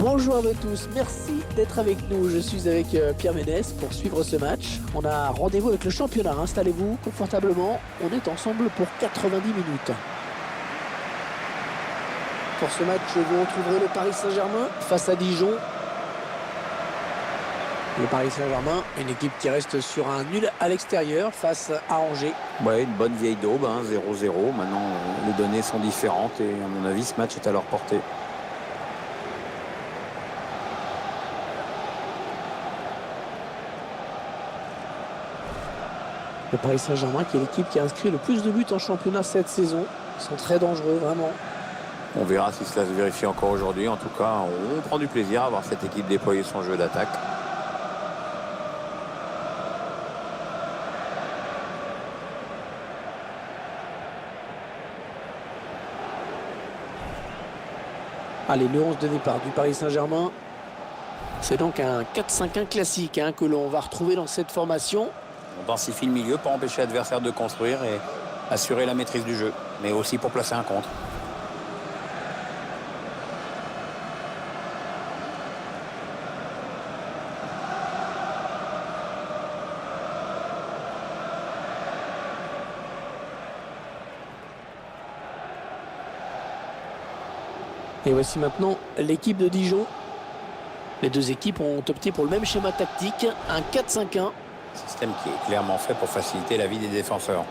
Bonjour à vous tous, merci d'être avec nous. Je suis avec Pierre Ménès pour suivre ce match. On a rendez-vous avec le championnat. Installez-vous confortablement. On est ensemble pour 90 minutes. Pour ce match, vous retrouverez le Paris Saint-Germain face à Dijon. Le Paris Saint-Germain, une équipe qui reste sur un nul à l'extérieur face à Angers. Ouais, une bonne vieille daube, 0-0. Maintenant, les données sont différentes et à mon avis, ce match est à leur portée. Le Paris Saint-Germain qui est l'équipe qui a inscrit le plus de buts en championnat cette saison. Ils sont très dangereux, vraiment. On verra si cela se vérifie encore aujourd'hui. En tout cas, on prend du plaisir à voir cette équipe déployer son jeu d'attaque. Allez, le 11 de départ du Paris Saint-Germain. C'est donc un 4-5-1 classique que l'on va retrouver dans cette formation. On densifie le milieu pour empêcher l'adversaire de construire et assurer la maîtrise du jeu, mais aussi pour placer un contre. Et voici maintenant l'équipe de Dijon. Les deux équipes ont opté pour le même schéma tactique, un 4-5-1. Système qui est clairement fait pour faciliter la vie des défenseurs.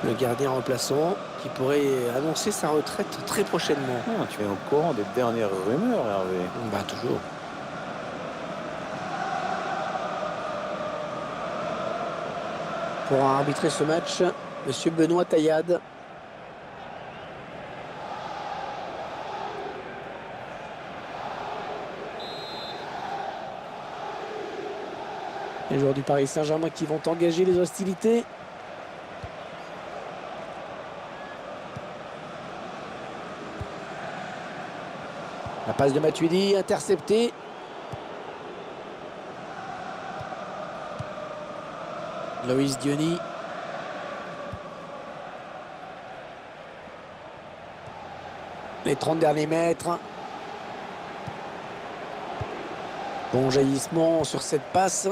Le gardien remplaçant qui pourrait annoncer sa retraite très prochainement. Tu es au courant des dernières rumeurs, Hervé? Bah toujours. Pour arbitrer ce match, Monsieur Benoît Taillade. Les joueurs du Paris Saint-Germain qui vont engager les hostilités. La passe de Matuidi, interceptée. Loïs Diony. Les 30 derniers mètres. Bon jaillissement sur cette passe.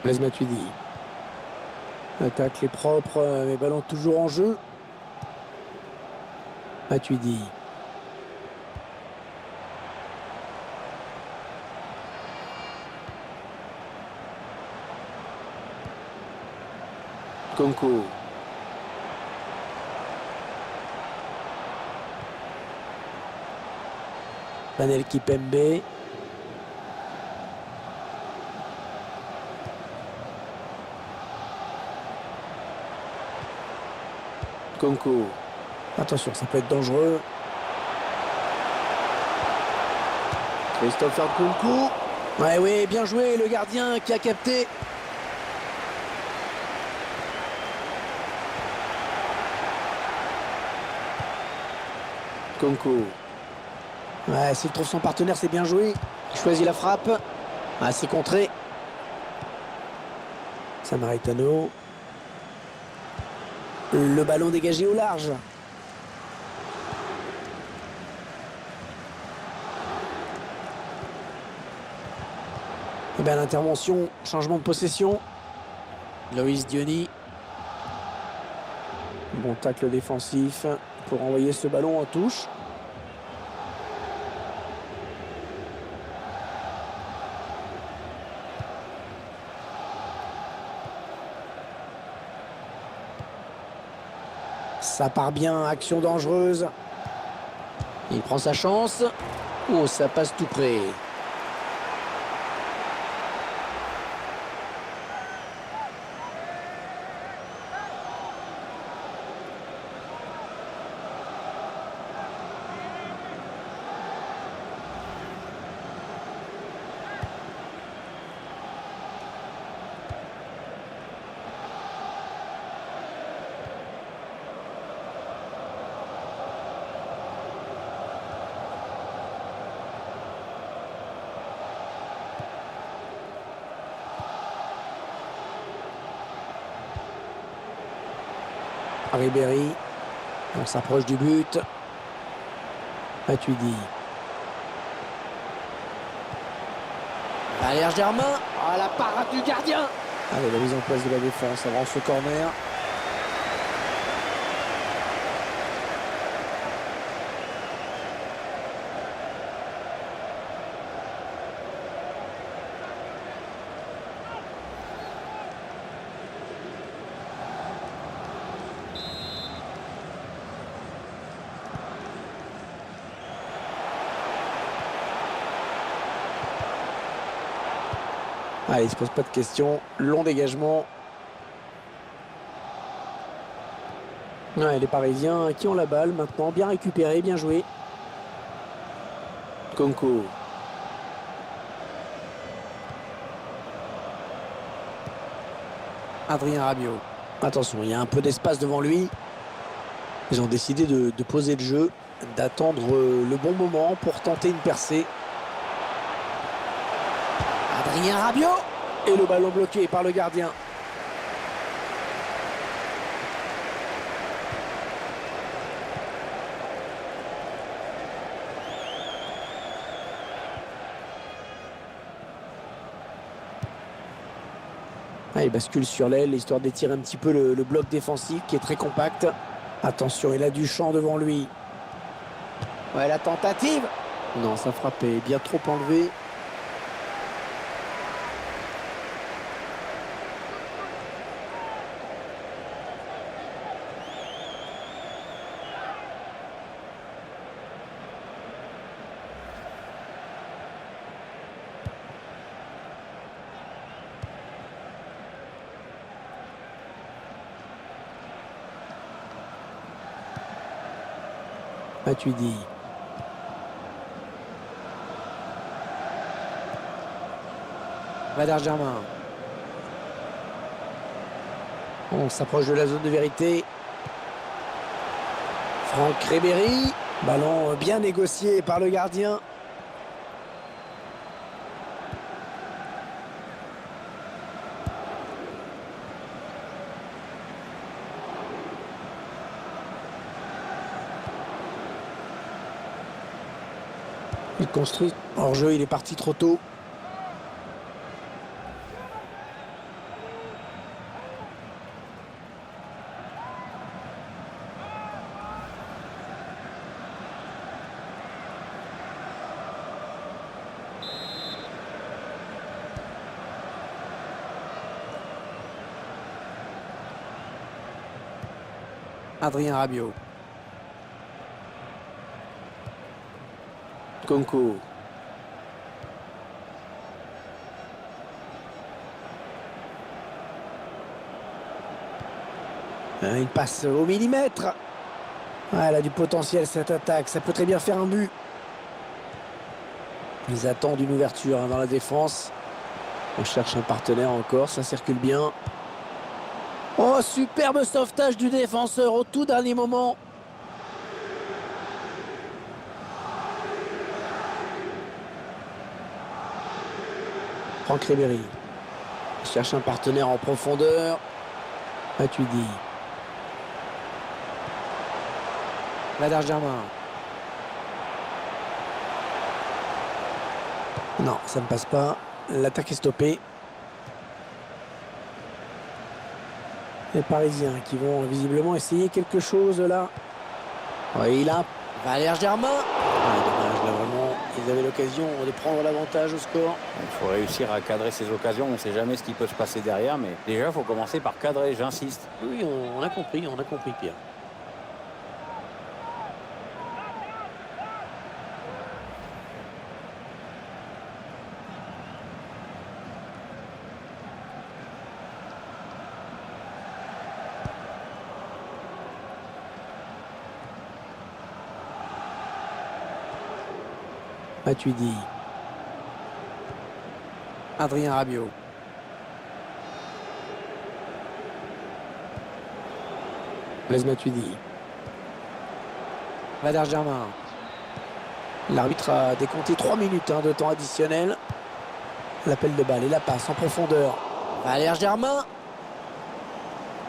Blaise Matuidi. L'attaque est propre, mais ballon toujours en jeu. Matuidi. Konko. Panel Kipembe. Konko. Attention, ça peut être dangereux. Christopher Konko. Ouais, oui, bien joué, le gardien qui a capté. Konko. Ouais, s'il trouve son partenaire, c'est bien joué. Il choisit la frappe. Ah, c'est contré. Samaritano. Le ballon dégagé au large. Et bien l'intervention, changement de possession. Loïs Diony. Bon tacle défensif pour envoyer ce ballon en touche. Ça part bien, action dangereuse. Il prend sa chance. Oh, ça passe tout près. Ribéry. On s'approche du but. Matuidi. Valère Germain. Ah, la parade du gardien. Allez, la mise en place de la défense avant ce corner. Allez, il ne se pose pas de questions. Long dégagement. Ouais, les Parisiens qui ont la balle maintenant. Bien récupéré, bien joué. Nkunku. Adrien Rabiot. Attention, il y a un peu d'espace devant lui. Ils ont décidé de poser le jeu, d'attendre le bon moment pour tenter une percée. Adrien Rabiot. Et le ballon bloqué par le gardien. Ah, il bascule sur l'aile, histoire d'étirer un petit peu le bloc défensif qui est très compact. Attention, il a du champ devant lui. Ouais, la tentative. Non, ça frappait bien trop enlevé. Matuidi. Valère Germain. On s'approche de la zone de vérité. Franck Ribéry. Ballon bien négocié par le gardien. Il construit. Hors jeu, il est parti trop tôt. Adrien Rabiot. Nkunku. Il passe au millimètre. Elle a du potentiel cette attaque. Ça peut très bien faire un but. Ils attendent une ouverture dans la défense. On cherche un partenaire encore. Ça circule bien. Oh, superbe sauvetage du défenseur au tout dernier moment. Franck Ribéry. Il cherche un partenaire en profondeur. Matuidi. Valère Germain. Non, ça ne passe pas. L'attaque est stoppée. Les Parisiens qui vont visiblement essayer quelque chose là. Oui, il a Valère Germain. Dommage, là vraiment, ils avaient l'occasion de prendre l'avantage au score. Il faut réussir à cadrer ces occasions. On ne sait jamais ce qui peut se passer derrière, mais déjà, il faut commencer par cadrer, j'insiste. Oui, on a compris, Pierre. Matuidi. Adrien Rabiot. Blaise Matuidi. Valère Germain. L'arbitre a décompté 3 minutes de temps additionnel. L'appel de balle et la passe en profondeur. Valère Germain.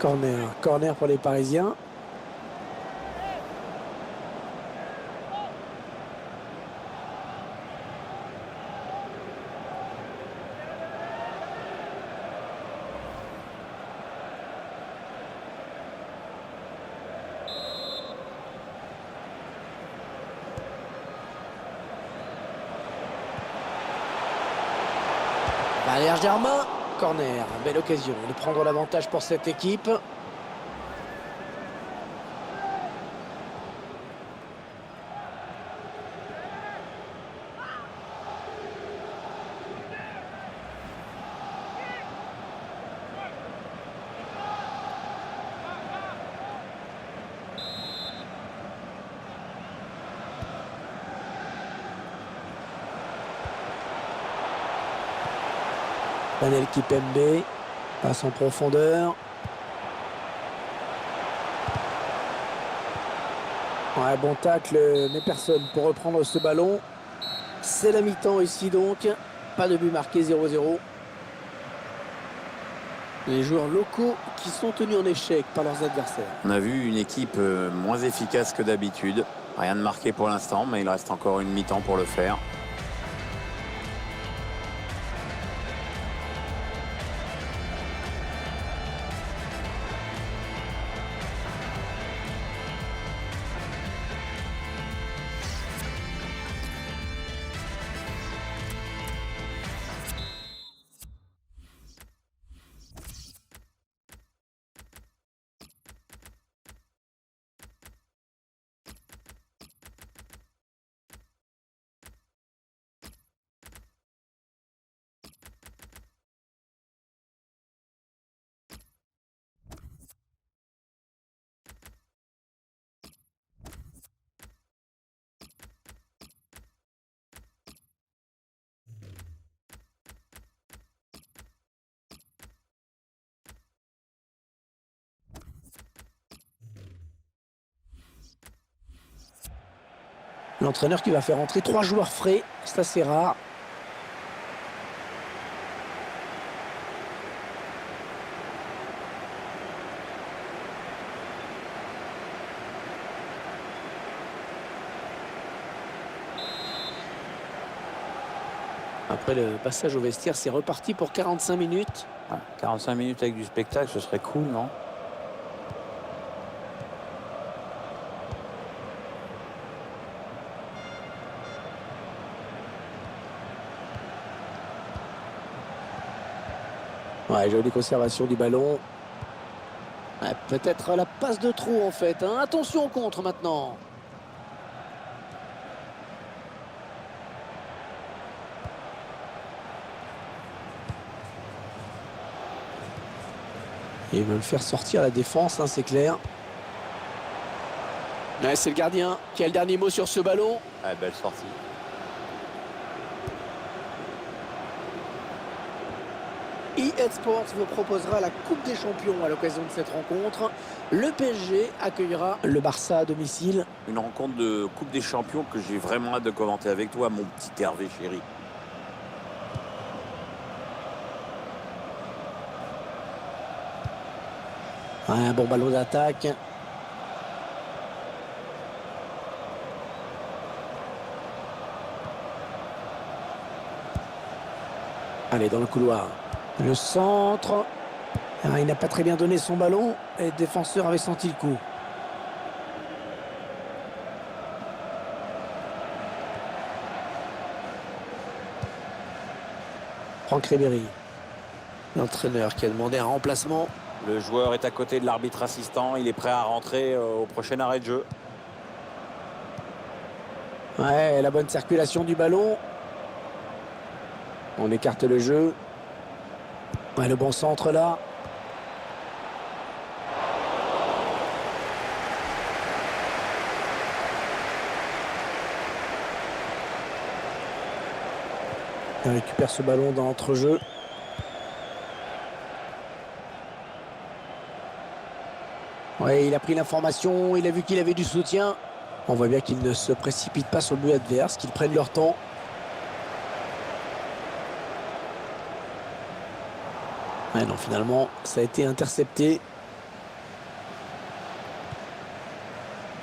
Corner pour les Parisiens. Derrière Germain, corner. Belle occasion de prendre l'avantage pour cette équipe. Panel Kipembe passe en profondeur. Ouais, bon tacle, mais personne pour reprendre ce ballon. C'est la mi-temps ici donc. Pas de but marqué, 0-0. Les joueurs locaux qui sont tenus en échec par leurs adversaires. On a vu une équipe moins efficace que d'habitude. Rien de marqué pour l'instant, mais il reste encore une mi-temps pour le faire. L'entraîneur qui va faire entrer 3 joueurs frais, c'est assez rare. Après le passage au vestiaire, c'est reparti pour 45 minutes. 45 minutes avec du spectacle, ce serait cool, non? Ouais, jolie conservation du ballon. Ouais, peut-être la passe de trop en fait, hein. Attention au contre maintenant. Ils veulent faire sortir la défense, hein, c'est clair. Ouais, c'est le gardien qui a le dernier mot sur ce ballon. Ouais, belle sortie. eSports vous proposera la Coupe des Champions à l'occasion de cette rencontre. Le PSG accueillera le Barça à domicile. Une rencontre de Coupe des Champions que j'ai vraiment hâte de commenter avec toi, mon petit Hervé chéri. Ouais, un bon ballon d'attaque. Allez, dans le couloir. Le centre. Ah, il n'a pas très bien donné son ballon. Et le défenseur avait senti le coup. Franck Ribéry. L'entraîneur qui a demandé un remplacement. Le joueur est à côté de l'arbitre assistant. Il est prêt à rentrer au prochain arrêt de jeu. Ouais, la bonne circulation du ballon. On écarte le jeu. Ouais, le bon centre là. On récupère ce ballon dans l'entrejeu. Ouais, il a pris l'information, il a vu qu'il avait du soutien. On voit bien qu'ils ne se précipitent pas sur le but adverse, qu'ils prennent leur temps. Ouais, non, finalement, ça a été intercepté.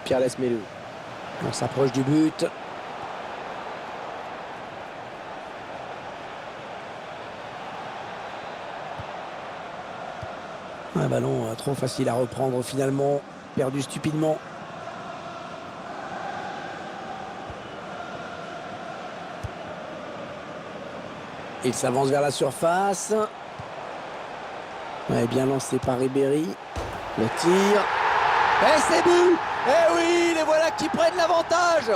Pierre Lesmelou. On s'approche du but. Un ballon trop facile à reprendre finalement, perdu stupidement. Il s'avance vers la surface. Ouais, bien lancé par Ribéry. Le tir. Et c'est but! Eh oui, les voilà qui prennent l'avantage!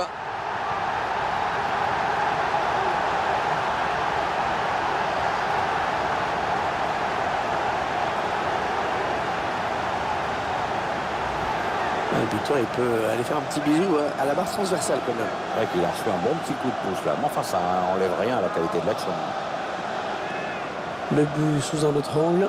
Le buteur, il peut aller faire un petit bisou à la barre transversale quand même. Ouais, qu'il a reçu un bon petit coup de pouce là. Mais enfin, ça enlève rien à la qualité de l'action. Le but sous un autre angle.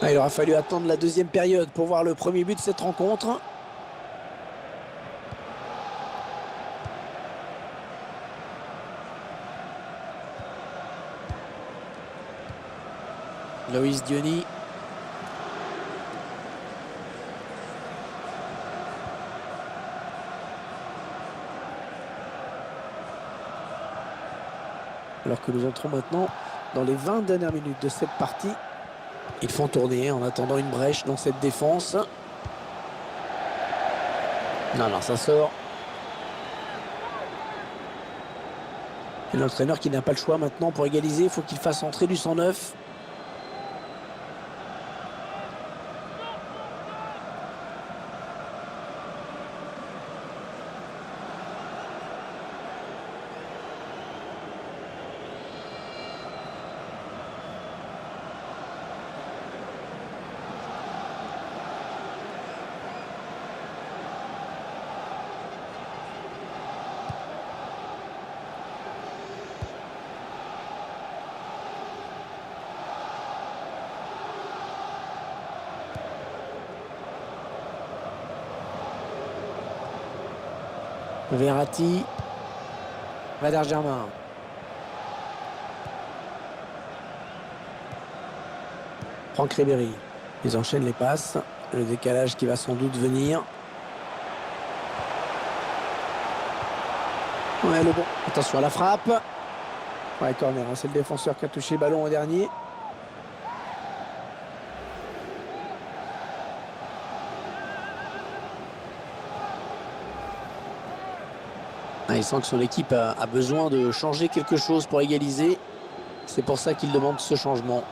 Ah, il aura fallu attendre la deuxième période pour voir le premier but de cette rencontre. Loïs Diony. Alors que nous entrons maintenant dans les 20 dernières minutes de cette partie. Ils font tourner en attendant une brèche dans cette défense. Non, ça sort. Et l'entraîneur qui n'a pas le choix maintenant pour égaliser, il faut qu'il fasse entrer du 109. Verratti. Valère Germain. Franck Ribéry. Ils enchaînent les passes. Le décalage qui va sans doute venir. Ouais, le bon. Attention à la frappe. Ouais, corner. C'est le défenseur qui a touché le ballon au dernier. Il sent que son équipe a besoin de changer quelque chose pour égaliser. C'est pour ça qu'il demande ce changement.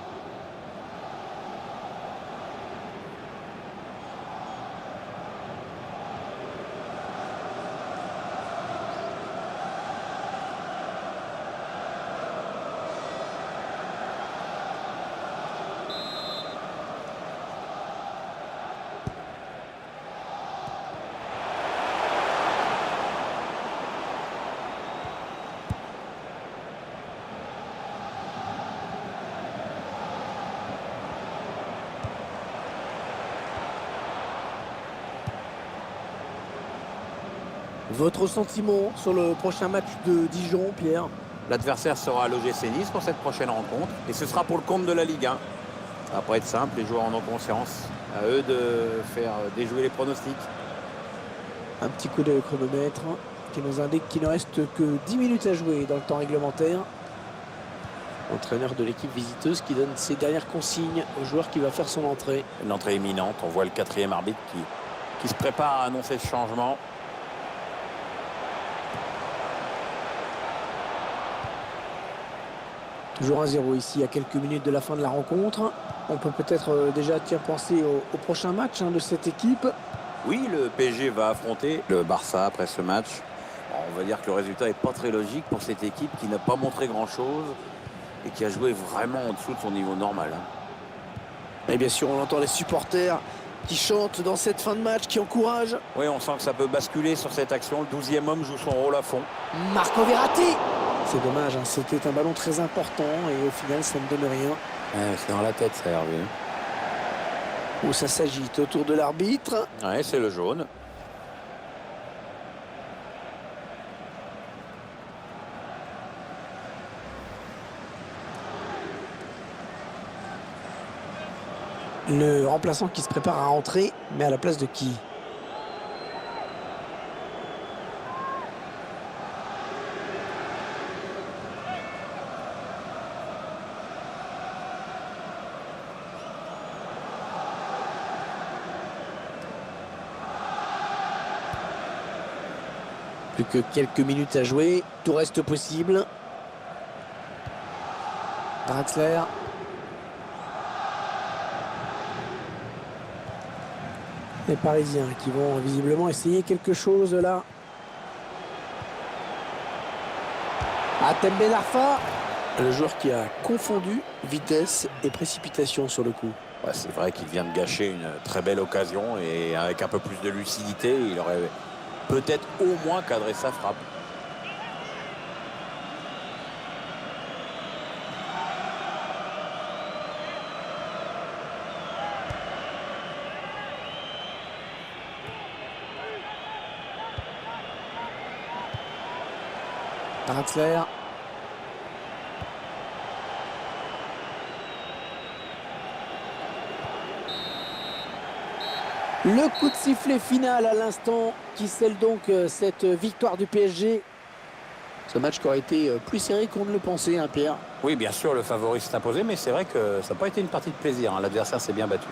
Votre sentiment sur le prochain match de Dijon, Pierre? L'adversaire sera à l'OGC Nice pour cette prochaine rencontre. Et ce sera pour le compte de la Ligue 1. Ça va pas être simple, les joueurs en ont conscience. À eux de faire déjouer les pronostics. Un petit coup de chronomètre qui nous indique qu'il ne reste que 10 minutes à jouer dans le temps réglementaire. Entraîneur de l'équipe visiteuse qui donne ses dernières consignes au joueur qui va faire son entrée. Une entrée imminente. On voit le quatrième arbitre qui se prépare à annoncer ce changement. Toujours 1-0 ici à quelques minutes de la fin de la rencontre. On peut peut-être déjà penser au prochain match de cette équipe. Oui, le PSG va affronter le Barça après ce match. Bon, on va dire que le résultat n'est pas très logique pour cette équipe qui n'a pas montré grand-chose et qui a joué vraiment en dessous de son niveau normal. Et bien sûr, on entend les supporters qui chantent dans cette fin de match, qui encouragent. Oui, on sent que ça peut basculer sur cette action. Le 12e homme joue son rôle à fond. Marco Verratti. C'est dommage, c'était un ballon très important et au final, ça ne donne rien. C'est dans la tête, ça, Hervé. Où ça s'agite autour de l'arbitre. Ouais, c'est le jaune. Le remplaçant qui se prépare à rentrer, mais à la place de qui? Plus que quelques minutes à jouer, tout reste possible. Draxler. Les Parisiens qui vont visiblement essayer quelque chose là. Hatem Ben Arfa, le joueur qui a confondu vitesse et précipitation sur le coup. Ouais, c'est vrai qu'il vient de gâcher une très belle occasion et avec un peu plus de lucidité, il aurait peut-être au moins cadré sa frappe. Draxler. Le coup de sifflet final à l'instant qui scelle donc cette victoire du PSG. Ce match qui aurait été plus serré qu'on ne le pensait, hein, Pierre. Oui, bien sûr, le favori s'est imposé, mais c'est vrai que ça n'a pas été une partie de plaisir, hein. L'adversaire s'est bien battu.